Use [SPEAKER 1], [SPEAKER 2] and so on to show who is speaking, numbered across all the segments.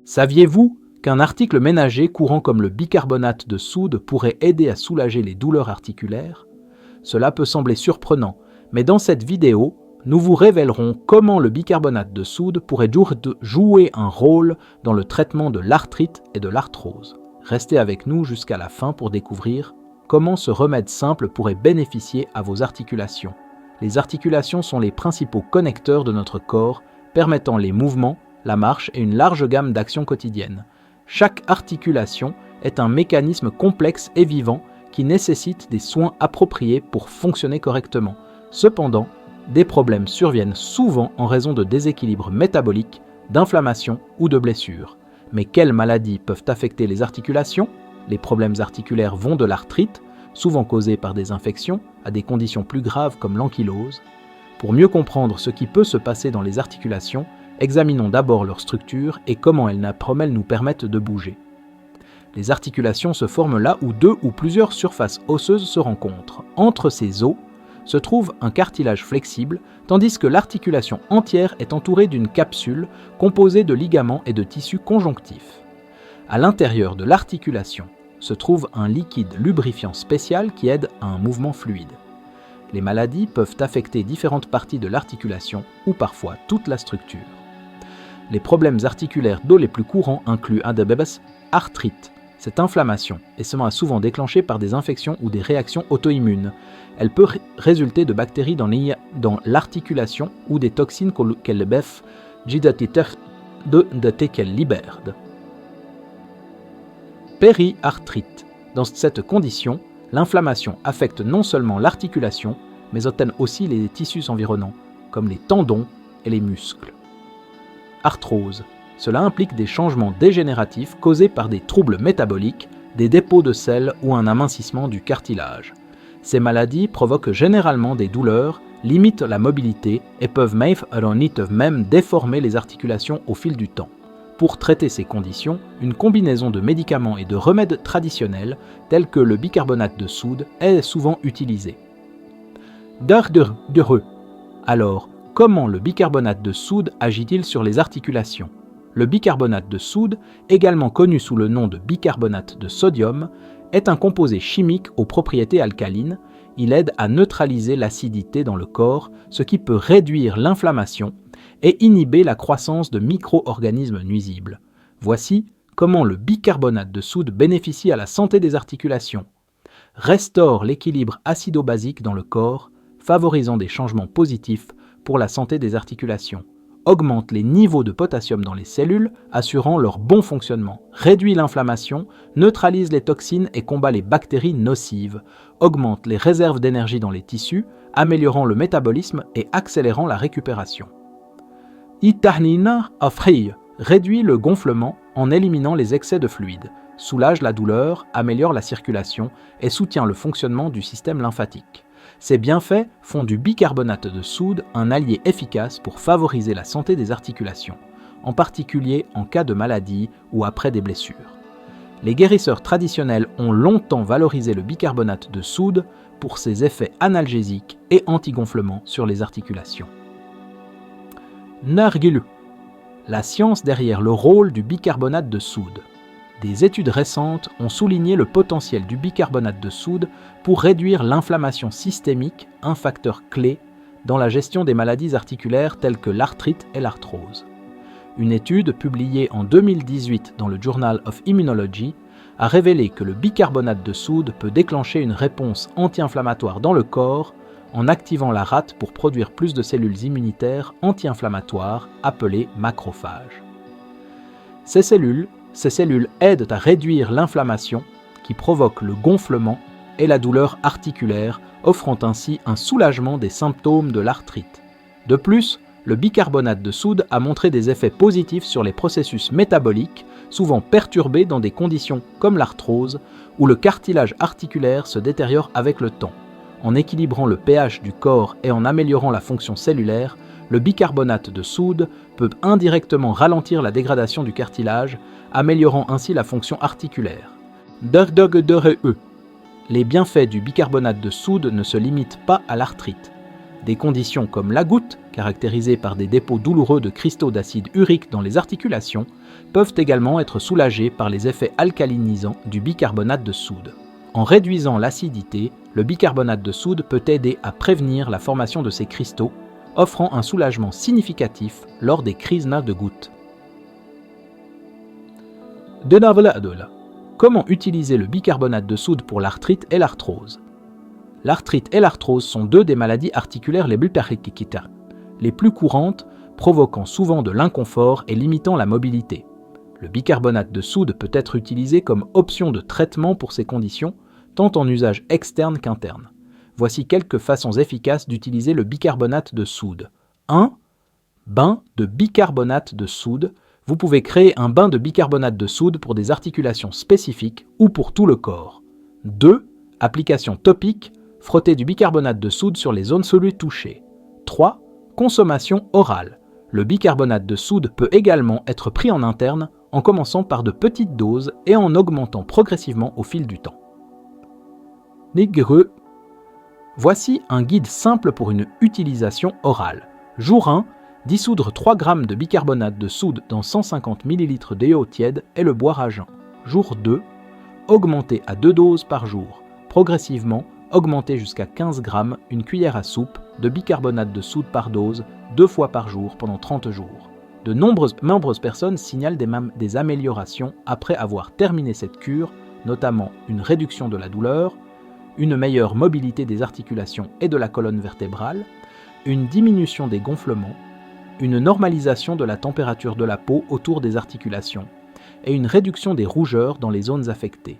[SPEAKER 1] Saviez-vous qu'un article ménager courant comme le bicarbonate de soude pourrait aider à soulager les douleurs articulaires? Cela peut sembler surprenant, mais dans cette vidéo, nous vous révélerons comment le bicarbonate de soude pourrait jouer un rôle dans le traitement de l'arthrite et de l'arthrose. Restez avec nous jusqu'à la fin pour découvrir comment ce remède simple pourrait bénéficier à vos articulations. Les articulations sont les principaux connecteurs de notre corps, permettant les mouvements, la marche et une large gamme d'actions quotidiennes. Chaque articulation est un mécanisme complexe et vivant qui nécessite des soins appropriés pour fonctionner correctement. Cependant, des problèmes surviennent souvent en raison de déséquilibres métaboliques, d'inflammation ou de blessures. Mais quelles maladies peuvent affecter les articulations? Les problèmes articulaires vont de l'arthrite, souvent causée par des infections, à des conditions plus graves comme l'ankylose. Pour mieux comprendre ce qui peut se passer dans les articulations, examinons d'abord leur structure et comment elles nous permettent de bouger. Les articulations se forment là où deux ou plusieurs surfaces osseuses se rencontrent. Entre ces os se trouve un cartilage flexible, tandis que l'articulation entière est entourée d'une capsule composée de ligaments et de tissus conjonctifs. À l'intérieur de l'articulation se trouve un liquide lubrifiant spécial qui aide à un mouvement fluide. Les maladies peuvent affecter différentes parties de l'articulation ou parfois toute la structure. Les problèmes articulaires d'os les plus courants incluent arthrite. Cette inflammation est souvent déclenchée par des infections ou des réactions auto-immunes. Elle peut résulter de bactéries dans l'articulation ou des toxines qu'elle libère. Périarthrite. Dans cette condition, l'inflammation affecte non seulement l'articulation, mais aussi les tissus environnants, comme les tendons et les muscles. Arthrose. Cela implique des changements dégénératifs causés par des troubles métaboliques, des dépôts de sel ou un amincissement du cartilage. Ces maladies provoquent généralement des douleurs, limitent la mobilité et peuvent même déformer les articulations au fil du temps. Pour traiter ces conditions, une combinaison de médicaments et de remèdes traditionnels, tels que le bicarbonate de soude, est souvent utilisée. Alors, comment le bicarbonate de soude agit-il sur les articulations? Le bicarbonate de soude, également connu sous le nom de bicarbonate de sodium, est un composé chimique aux propriétés alcalines. Il aide à neutraliser l'acidité dans le corps, ce qui peut réduire l'inflammation et inhiber la croissance de micro-organismes nuisibles. Voici comment le bicarbonate de soude bénéficie à la santé des articulations. Restaure l'équilibre acido-basique dans le corps, favorisant des changements positifs pour la santé des articulations. Augmente les niveaux de potassium dans les cellules, assurant leur bon fonctionnement, réduit l'inflammation, neutralise les toxines et combat les bactéries nocives, augmente les réserves d'énergie dans les tissus, améliorant le métabolisme et accélérant la récupération. Réduit le gonflement en éliminant les excès de fluide, soulage la douleur, améliore la circulation et soutient le fonctionnement du système lymphatique. Ces bienfaits font du bicarbonate de soude un allié efficace pour favoriser la santé des articulations, en particulier en cas de maladie ou après des blessures. Les guérisseurs traditionnels ont longtemps valorisé le bicarbonate de soude pour ses effets analgésiques et anti-gonflement sur les articulations. Narguilé. La science derrière le rôle du bicarbonate de soude. Des études récentes ont souligné le potentiel du bicarbonate de soude pour réduire l'inflammation systémique, un facteur clé dans la gestion des maladies articulaires telles que l'arthrite et l'arthrose. Une étude publiée en 2018 dans le Journal of Immunology a révélé que le bicarbonate de soude peut déclencher une réponse anti-inflammatoire dans le corps en activant la rate pour produire plus de cellules immunitaires anti-inflammatoires appelées macrophages. Ces cellules aident à réduire l'inflammation qui provoque le gonflement et la douleur articulaire, offrant ainsi un soulagement des symptômes de l'arthrite. De plus, le bicarbonate de soude a montré des effets positifs sur les processus métaboliques, souvent perturbés dans des conditions comme l'arthrose, où le cartilage articulaire se détériore avec le temps. En équilibrant le pH du corps et en améliorant la fonction cellulaire, le bicarbonate de soude peut indirectement ralentir la dégradation du cartilage, améliorant ainsi la fonction articulaire. Les bienfaits du bicarbonate de soude ne se limitent pas à l'arthrite. Des conditions comme la goutte, caractérisée par des dépôts douloureux de cristaux d'acide urique dans les articulations, peuvent également être soulagées par les effets alcalinisants du bicarbonate de soude. En réduisant l'acidité, le bicarbonate de soude peut aider à prévenir la formation de ces cristaux, offrant un soulagement significatif lors des crises de goutte. Comment utiliser le bicarbonate de soude pour l'arthrite et l'arthrose? L'arthrite et l'arthrose sont deux des maladies articulaires les plus courantes, provoquant souvent de l'inconfort et limitant la mobilité. Le bicarbonate de soude peut être utilisé comme option de traitement pour ces conditions, tant en usage externe qu'interne. Voici quelques façons efficaces d'utiliser le bicarbonate de soude. 1. Bain de bicarbonate de soude. Vous pouvez créer un bain de bicarbonate de soude pour des articulations spécifiques ou pour tout le corps. 2. Application topique. Frotter du bicarbonate de soude sur les zones touchées. 3. Consommation orale. Le bicarbonate de soude peut également être pris en interne en commençant par de petites doses et en augmentant progressivement au fil du temps. Voici un guide simple pour une utilisation orale. Jour 1. Dissoudre 3 g de bicarbonate de soude dans 150 ml d'eau tiède et le boire à jeun. Jour 2. Augmenter à 2 doses par jour. Progressivement, augmenter jusqu'à 15 g, une cuillère à soupe, de bicarbonate de soude par dose, 2 fois par jour pendant 30 jours. De nombreuses personnes signalent des améliorations après avoir terminé cette cure, notamment une réduction de la douleur, une meilleure mobilité des articulations et de la colonne vertébrale, une diminution des gonflements, une normalisation de la température de la peau autour des articulations et une réduction des rougeurs dans les zones affectées.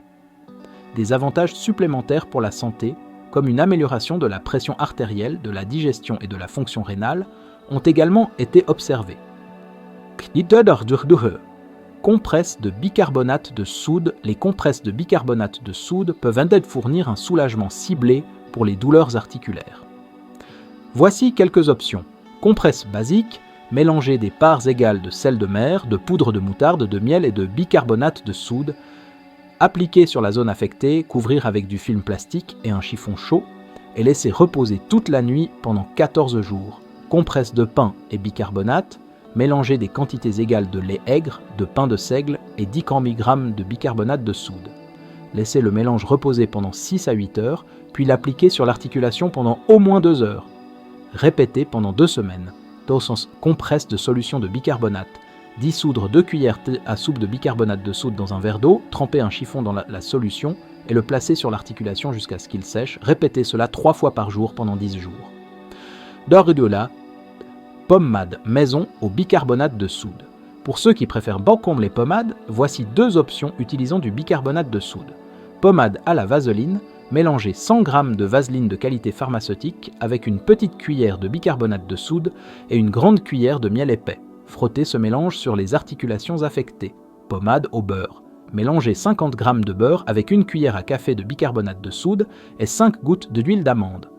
[SPEAKER 1] Des avantages supplémentaires pour la santé, comme une amélioration de la pression artérielle, de la digestion et de la fonction rénale, ont également été observés. Compresses de bicarbonate de soude. Les compresses de bicarbonate de soude peuvent fournir un soulagement ciblé pour les douleurs articulaires. Voici quelques options. Compresse basique, mélanger des parts égales de sel de mer, de poudre de moutarde, de miel et de bicarbonate de soude. Appliquer sur la zone affectée, couvrir avec du film plastique et un chiffon chaud et laisser reposer toute la nuit pendant 14 jours. Compresse de pain et bicarbonate, mélanger des quantités égales de lait aigre, de pain de seigle et 10 mg de bicarbonate de soude. Laissez le mélange reposer pendant 6 à 8 heures, puis l'appliquer sur l'articulation pendant au moins 2 heures. Répétez pendant 2 semaines. Compresse de solution de bicarbonate. Dissoudre 2 cuillères à soupe de bicarbonate de soude dans un verre d'eau, tremper un chiffon dans la solution et le placer sur l'articulation jusqu'à ce qu'il sèche. Répétez cela 3 fois par jour pendant 10 jours. Dordola, pommade maison au bicarbonate de soude. Pour ceux qui préfèrent Bancombe les pommades, voici 2 options utilisant du bicarbonate de soude. Pommade à la vaseline, mélangez 100 g de vaseline de qualité pharmaceutique avec une petite cuillère de bicarbonate de soude et une grande cuillère de miel épais. Frottez ce mélange sur les articulations affectées. Pommade au beurre. Mélangez 50 g de beurre avec une cuillère à café de bicarbonate de soude et 5 gouttes d'huile d'amande.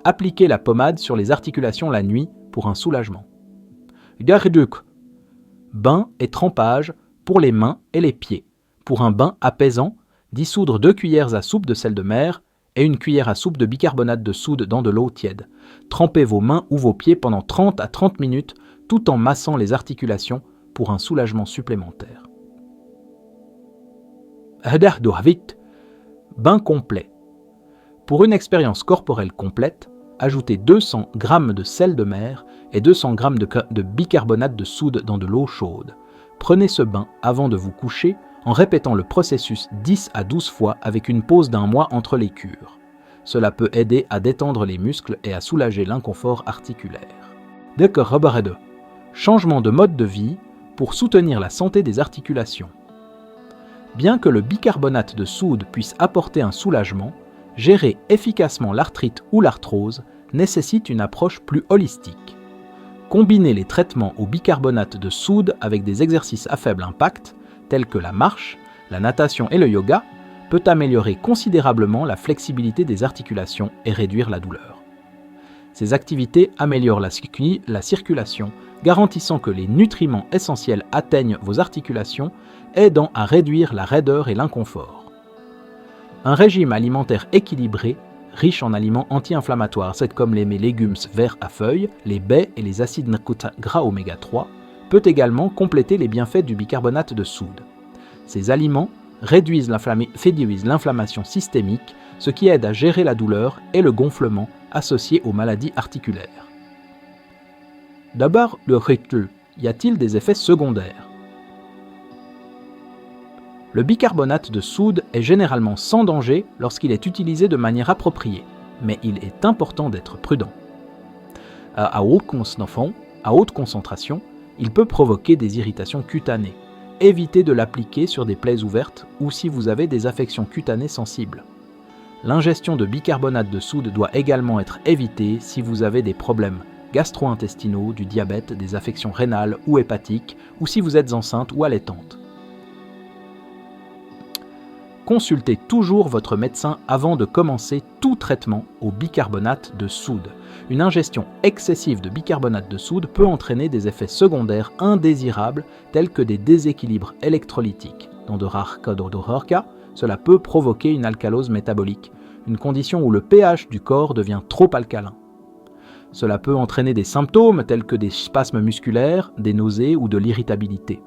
[SPEAKER 1] Appliquez la pommade sur les articulations la nuit pour un soulagement. Bain et trempage pour les mains et les pieds. Pour un bain apaisant, dissoudre 2 cuillères à soupe de sel de mer et une cuillère à soupe de bicarbonate de soude dans de l'eau tiède. Trempez vos mains ou vos pieds pendant 30 à 30 minutes tout en massant les articulations pour un soulagement supplémentaire. Bain complet. Pour une expérience corporelle complète, ajoutez 200 g de sel de mer et 200 g de bicarbonate de soude dans de l'eau chaude. Prenez ce bain avant de vous coucher en répétant le processus 10 à 12 fois avec une pause d'1 mois entre les cures. Cela peut aider à détendre les muscles et à soulager l'inconfort articulaire. Changement de mode de vie pour soutenir la santé des articulations. Bien que le bicarbonate de soude puisse apporter un soulagement, gérer efficacement l'arthrite ou l'arthrose nécessite une approche plus holistique. Combiner les traitements au bicarbonate de soude avec des exercices à faible impact, tels que la marche, la natation et le yoga, peut améliorer considérablement la flexibilité des articulations et réduire la douleur. Ces activités améliorent la circulation, garantissant que les nutriments essentiels atteignent vos articulations, aidant à réduire la raideur et l'inconfort. Un régime alimentaire équilibré riche en aliments anti-inflammatoires, c'est comme les légumes verts à feuilles, les baies et les acides gras oméga 3, peut également compléter les bienfaits du bicarbonate de soude. Ces aliments réduisent l'inflammation systémique, ce qui aide à gérer la douleur et le gonflement associés aux maladies articulaires. D'abord, le rythme. Y a-t-il des effets secondaires? Le bicarbonate de soude est généralement sans danger lorsqu'il est utilisé de manière appropriée, mais il est important d'être prudent. À haute concentration, il peut provoquer des irritations cutanées. Évitez de l'appliquer sur des plaies ouvertes ou si vous avez des affections cutanées sensibles. L'ingestion de bicarbonate de soude doit également être évitée si vous avez des problèmes gastro-intestinaux, du diabète, des affections rénales ou hépatiques, ou si vous êtes enceinte ou allaitante. Consultez toujours votre médecin avant de commencer tout traitement au bicarbonate de soude. Une ingestion excessive de bicarbonate de soude peut entraîner des effets secondaires indésirables tels que des déséquilibres électrolytiques. Dans de rares cas, cela peut provoquer une alcalose métabolique, une condition où le pH du corps devient trop alcalin. Cela peut entraîner des symptômes tels que des spasmes musculaires, des nausées ou de l'irritabilité.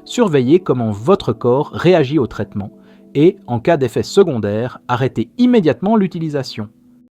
[SPEAKER 1] Surveillez comment votre corps réagit au traitement et, en cas d'effet secondaire, arrêtez immédiatement l'utilisation.